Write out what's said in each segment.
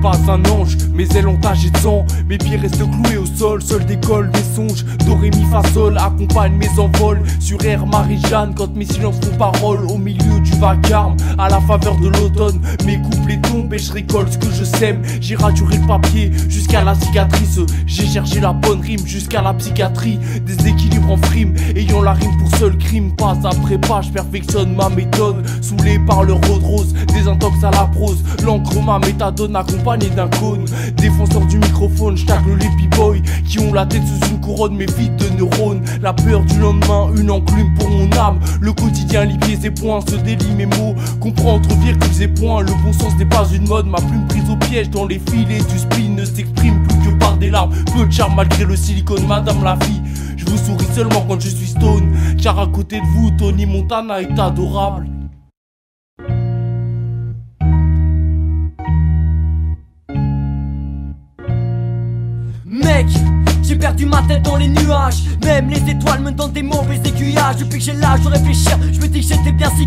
pas un ange, mes ailes ont taché de sang. Mes pieds restent cloués au sol, seul décolle des songes. Do, ré, mi, fa, sol, accompagne mes envols. Sur air Marie-Jeanne, quand mes silences font parole. Au milieu du vacarme, à la faveur de l'automne. Mes couplets tombent et je récolte ce que je sème. J'ai raturé le papier jusqu'à la cicatrice. J'ai cherché la bonne rime jusqu'à la psychiatrie. Des équilibres en frime, ayant la rime pour seul crime. Pas après pas, je perfectionne ma méthode. Saoulé par le rose rose, des intox à la prose. L'encre ma méthadone accompagnée d'un cône. Défenseur du microphone, j'tacle les b-boys qui ont la tête sous une couronne mais vides de neurones. La peur du lendemain, une enclume pour mon âme. Le quotidien lit pieds et poings, se délie mes mots. Comprends entre virgules et points, le bon sens n'est pas une mode. Ma plume prise au piège dans les filets du spleen ne s'exprime plus que par des larmes. Peu de charme malgré le silicone, madame la vie. Je vous souris seulement quand je suis stone, car à côté de vous, Tony Montana est adorable. Mec, j'ai perdu ma tête dans les nuages. Même les étoiles me donnent des mauvais aiguillages. Depuis que j'ai l'âge de réfléchir, je me dis que j'étais bien si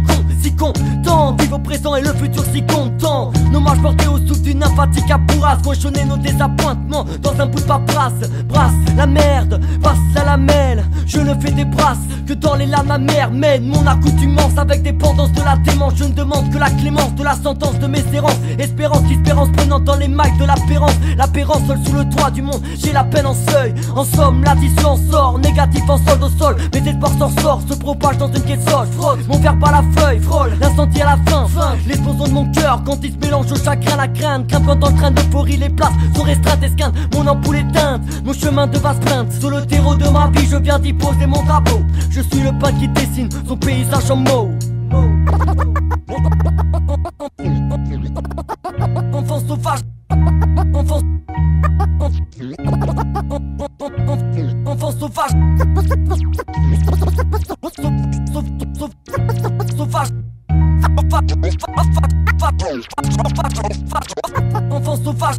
content. Vivre au présent et le futur si content. L'hommage porté au souffle d'une emphatique à bourrasse. Mochonner nos désappointements dans un bout de paperasse. Brasse la merde, passe la lamelle. Je ne fais des brasses que dans les lames amères. Mène mon accoutumance avec dépendance de la démence. Je ne demande que la clémence de la sentence de mes errances. Espérance, espérance prenant dans les mailles de l'apparence. L'apparence seul sous le toit du monde, j'ai la peine en seuil. En somme, l'addition en sort, négatif en solde au sol. Mes espoirs s'en sortent, se propagent dans une caisse soche. Frôle mon verbe à la feuille, frôle l'incendie à la fin. L'explosion de mon cœur quand il se mélange au chagrin, la crainte. Crainte quand dans le train d'euphorie les places sont restreintes, esquintes. Mon ampoule éteinte, mon chemin de vaste plainte. Sur le terreau de ma vie, je viens d'y poser mon drapeau. Je suis le pain qui dessine son paysage en mots. Enfant sauvage, enfant sauvage, sauvage, enfant sauvage.